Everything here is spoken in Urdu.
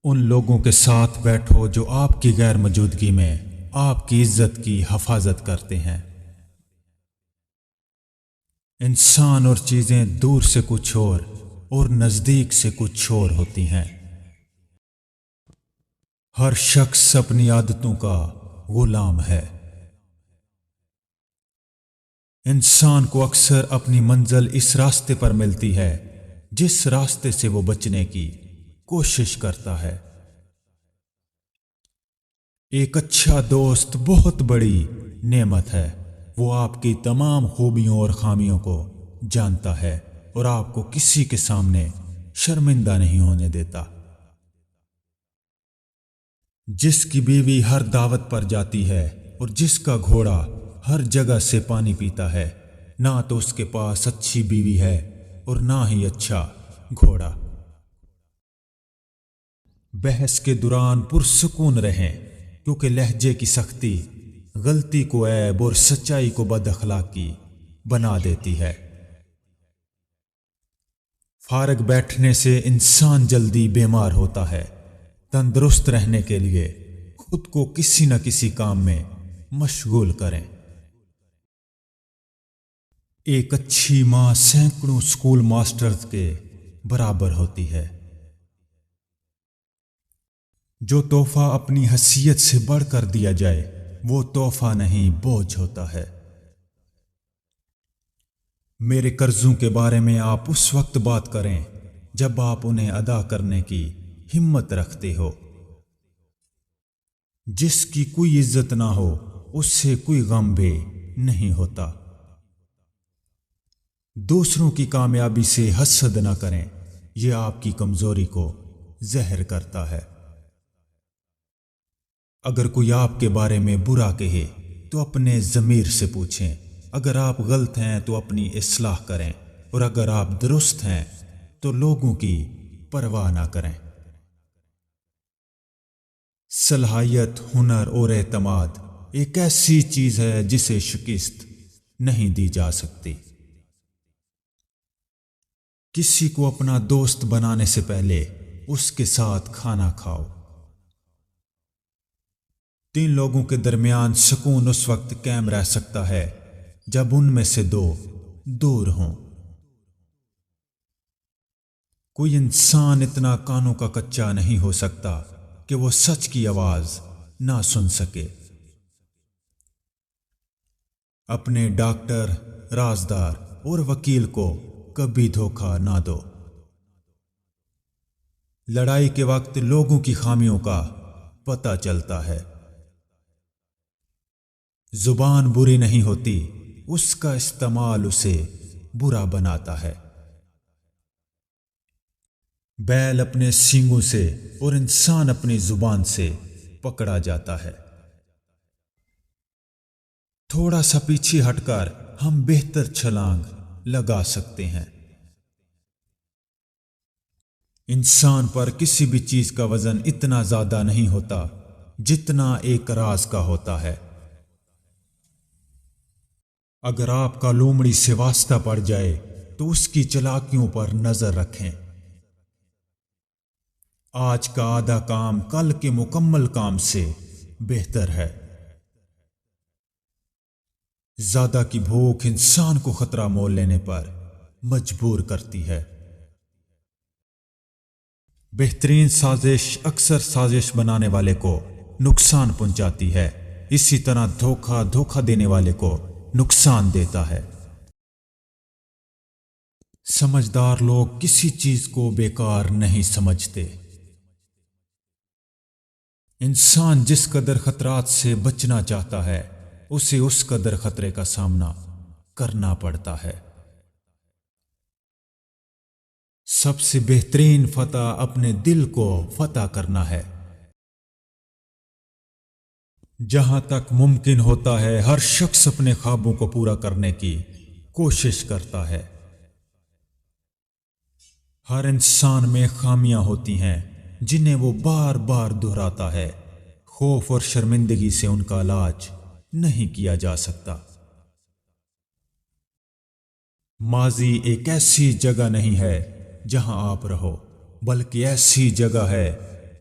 ان لوگوں کے ساتھ بیٹھو جو آپ کی غیر موجودگی میں آپ کی عزت کی حفاظت کرتے ہیں۔ انسان اور چیزیں دور سے کچھ اور نزدیک سے کچھ اور ہوتی ہیں۔ ہر شخص اپنی عادتوں کا غلام ہے۔ انسان کو اکثر اپنی منزل اس راستے پر ملتی ہے جس راستے سے وہ بچنے کی کوشش کرتا ہے۔ ایک اچھا دوست بہت بڑی نعمت ہے۔ وہ آپ کی تمام خوبیوں اور خامیوں کو جانتا ہے اور آپ کو کسی کے سامنے شرمندہ نہیں ہونے دیتا۔ جس کی بیوی ہر دعوت پر جاتی ہے اور جس کا گھوڑا ہر جگہ سے پانی پیتا ہے، نہ تو اس کے پاس اچھی بیوی ہے اور نہ ہی اچھا گھوڑا۔ بحث کے دوران پرسکون رہیں، کیونکہ لہجے کی سختی غلطی کو عیب اور سچائی کو بد اخلاقی بنا دیتی ہے۔ فارغ بیٹھنے سے انسان جلدی بیمار ہوتا ہے۔ تندرست رہنے کے لیے خود کو کسی نہ کسی کام میں مشغول کریں۔ ایک اچھی ماں سینکڑوں اسکول ماسٹرز کے برابر ہوتی ہے۔ جو تحفہ اپنی حیثیت سے بڑھ کر دیا جائے وہ تحفہ نہیں، بوجھ ہوتا ہے۔ میرے قرضوں کے بارے میں آپ اس وقت بات کریں جب آپ انہیں ادا کرنے کی ہمت رکھتے ہو۔ جس کی کوئی عزت نہ ہو اس سے کوئی غم بھی نہیں ہوتا۔ دوسروں کی کامیابی سے حسد نہ کریں، یہ آپ کی کمزوری کو ظاہر کرتا ہے۔ اگر کوئی آپ کے بارے میں برا کہے تو اپنے ضمیر سے پوچھیں۔ اگر آپ غلط ہیں تو اپنی اصلاح کریں، اور اگر آپ درست ہیں تو لوگوں کی پرواہ نہ کریں۔ صلاحیت، ہنر اور اعتماد ایک ایسی چیز ہے جسے شکست نہیں دی جا سکتی۔ کسی کو اپنا دوست بنانے سے پہلے اس کے ساتھ کھانا کھاؤ۔ 3 لوگوں کے درمیان سکون اس وقت قائم رہ سکتا ہے جب ان میں سے 2 دور ہوں۔ کوئی انسان اتنا کانوں کا کچا نہیں ہو سکتا کہ وہ سچ کی آواز نہ سن سکے۔ اپنے ڈاکٹر، رازدار اور وکیل کو کبھی دھوکہ نہ دو۔ لڑائی کے وقت لوگوں کی خامیوں کا پتہ چلتا ہے۔ زبان بری نہیں ہوتی، اس کا استعمال اسے برا بناتا ہے۔ بیل اپنے سینگوں سے اور انسان اپنی زبان سے پکڑا جاتا ہے۔ تھوڑا سا پیچھے ہٹ کر ہم بہتر چھلانگ لگا سکتے ہیں۔ انسان پر کسی بھی چیز کا وزن اتنا زیادہ نہیں ہوتا جتنا ایک راز کا ہوتا ہے۔ اگر آپ کا لومڑی سے واسطہ پڑ جائے تو اس کی چالاکیوں پر نظر رکھیں۔ آج کا آدھا کام کل کے مکمل کام سے بہتر ہے۔ زیادہ کی بھوک انسان کو خطرہ مول لینے پر مجبور کرتی ہے۔ بہترین سازش اکثر سازش بنانے والے کو نقصان پہنچاتی ہے، اسی طرح دھوکہ دینے والے کو نقصان دیتا ہے۔ سمجھدار لوگ کسی چیز کو بیکار نہیں سمجھتے۔ انسان جس قدر خطرات سے بچنا چاہتا ہے اسے اس قدر خطرے کا سامنا کرنا پڑتا ہے۔ سب سے بہترین فتح اپنے دل کو فتح کرنا ہے۔ جہاں تک ممکن ہوتا ہے ہر شخص اپنے خوابوں کو پورا کرنے کی کوشش کرتا ہے۔ ہر انسان میں خامیاں ہوتی ہیں جنہیں وہ بار بار دہراتا ہے۔ خوف اور شرمندگی سے ان کا علاج نہیں کیا جا سکتا۔ ماضی ایک ایسی جگہ نہیں ہے جہاں آپ رہو، بلکہ ایسی جگہ ہے